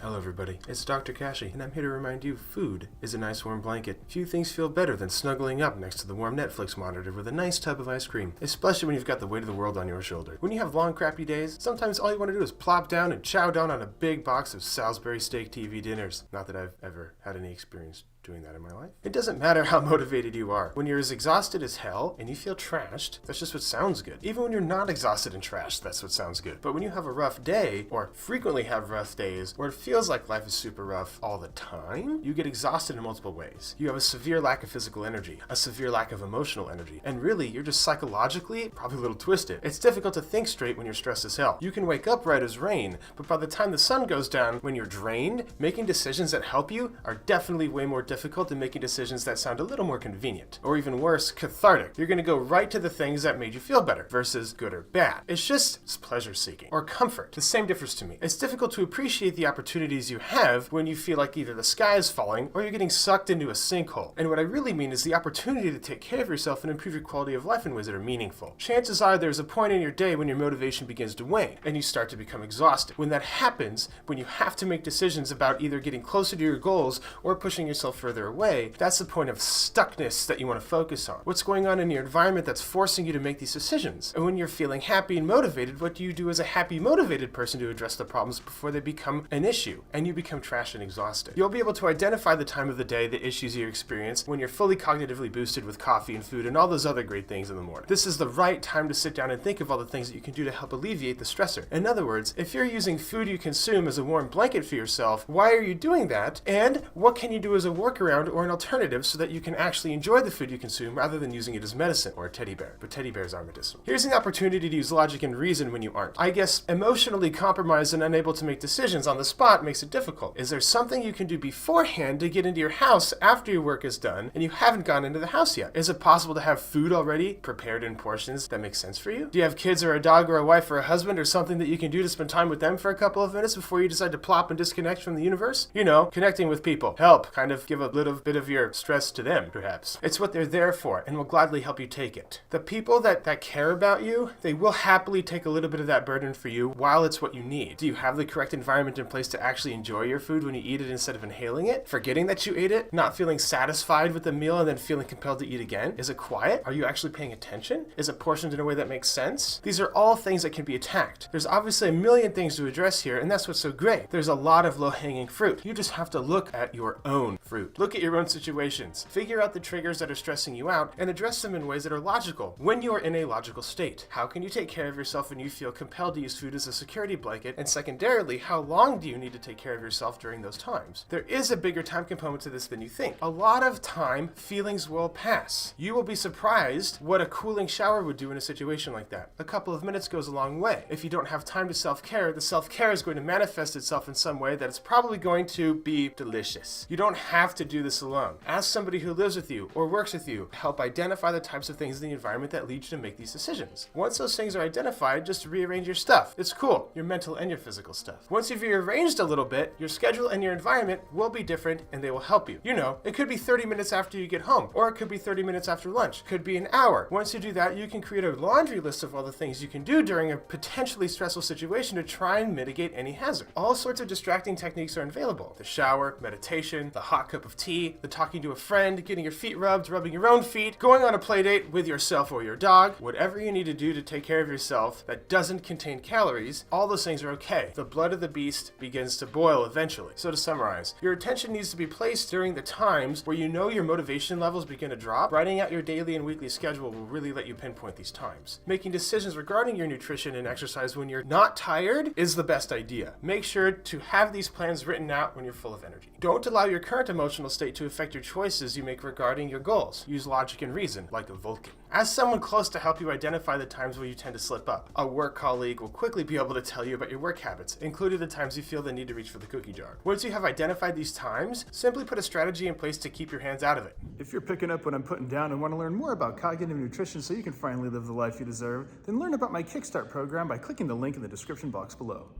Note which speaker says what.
Speaker 1: Hello everybody, it's Dr. Kashey, and I'm here to remind you food is a nice warm blanket. Few things feel better than snuggling up next to the warm Netflix monitor with a nice tub of ice cream, especially when you've got the weight of the world on your shoulder. When you have long crappy days, sometimes all you want to do is plop down and chow down on a big box of Salisbury steak TV dinners. Not that I've ever had any experience doing that in my life. It doesn't matter how motivated you are. When you're as exhausted as hell and you feel trashed, that's just what sounds good. Even when you're not exhausted and trashed, that's what sounds good. But when you have a rough day, or frequently have rough days, or it feels like life is super rough all the time, you get exhausted in multiple ways. You have a severe lack of physical energy, a severe lack of emotional energy, and really, you're just psychologically probably a little twisted. It's difficult to think straight when you're stressed as hell. You can wake up right as rain, but by the time the sun goes down, when you're drained, making decisions that help you are definitely way more difficult than making decisions that sound a little more convenient. Or even worse, cathartic. You're gonna go right to the things that made you feel better versus good or bad. It's pleasure seeking or comfort. The same difference to me. It's difficult to appreciate the opportunities you have when you feel like either the sky is falling or you're getting sucked into a sinkhole. And what I really mean is the opportunity to take care of yourself and improve your quality of life in ways that are meaningful. Chances are there's a point in your day when your motivation begins to wane and you start to become exhausted. When that happens, when you have to make decisions about either getting closer to your goals or pushing yourself further away, that's the point of stuckness that you want to focus on. What's going on in your environment that's forcing you to make these decisions? And when you're feeling happy and motivated, what do you do as a happy, motivated person to address the problems before they become an issue and you become trashed and exhausted? You'll be able to identify the time of the day, the issues you experience when you're fully cognitively boosted with coffee and food and all those other great things in the morning. This is the right time to sit down and think of all the things that you can do to help alleviate the stressor. In other words, if you're using food you consume as a warm blanket for yourself, why are you doing that? And what can you do as a workaround or an alternative so that you can actually enjoy the food you consume rather than using it as medicine or a teddy bear? But teddy bears are medicinal. Here's an opportunity to use logic and reason when you aren't. I guess emotionally compromised and unable to make decisions on the spot makes it difficult. Is there something you can do beforehand to get into your house after your work is done and you haven't gone into the house yet? Is it possible to have food already prepared in portions that make sense for you? Do you have kids or a dog or a wife or a husband or something that you can do to spend time with them for a couple of minutes before you decide to plop and disconnect from the universe? You know, connecting with people. Help kind of give a little bit of your stress to them, perhaps. It's what they're there for and will gladly help you take it. The people that care about you, they will happily take a little bit of that burden for you while it's what you need. Do you have the correct environment in place to actually enjoy your food when you eat it instead of inhaling it? Forgetting that you ate it? Not feeling satisfied with the meal and then feeling compelled to eat again? Is it quiet? Are you actually paying attention? Is it portioned in a way that makes sense? These are all things that can be attacked. There's obviously a million things to address here, and that's what's so great. There's a lot of low-hanging fruit. You just have to look at your own fruit. Look at your own situations. Figure out the triggers that are stressing you out and address them in ways that are logical when you are in a logical state. How can you take care of yourself when you feel compelled to use food as a security blanket? And secondarily, how long do you need to take care of yourself during those times? There is a bigger time component to this than you think. A lot of time, feelings will pass. You will be surprised what a cooling shower would do in a situation like that. A couple of minutes goes a long way. If you don't have time to self-care, the self-care is going to manifest itself in some way that it's probably going to be delicious. You don't have to do this alone. Ask somebody who lives with you or works with you to help identify the types of things in the environment that lead you to make these decisions. Once those things are identified, just rearrange your stuff. It's cool, your mental and your physical stuff. Once you've rearranged a little bit, your schedule and your environment will be different and they will help you. You know, it could be 30 minutes after you get home, or it could be 30 minutes after lunch. Could be an hour. Once you do that, you can create a laundry list of all the things you can do during a potentially stressful situation to try and mitigate any hazard. All sorts of distracting techniques are available. The shower, meditation, the hot cup of tea, the talking to a friend, getting your feet rubbed, rubbing your own feet, going on a play date with yourself or your dog, whatever you need to do to take care of yourself that doesn't contain calories, all those things are okay. The blood of the beast begins to boil eventually. So to summarize, your attention needs to be placed during the times where you know your motivation levels begin to drop. Writing out your daily and weekly schedule will really let you pinpoint these times. Making decisions regarding your nutrition and exercise when you're not tired is the best idea. Make sure to have these plans written out when you're full of energy. Don't allow your current emotional state to affect your choices you make regarding your goals. Use logic and reason, like a Vulcan. Ask someone close to help you identify the times where you tend to slip up. A work colleague will quickly be able to tell you about your work habits, including the times you feel the need to reach for the cookie jar. Once you have identified these times, simply put a strategy in place to keep your hands out of it.
Speaker 2: If you're picking up what I'm putting down and want to learn more about cognitive nutrition so you can finally live the life you deserve, then learn about my Kickstart program by clicking the link in the description box below.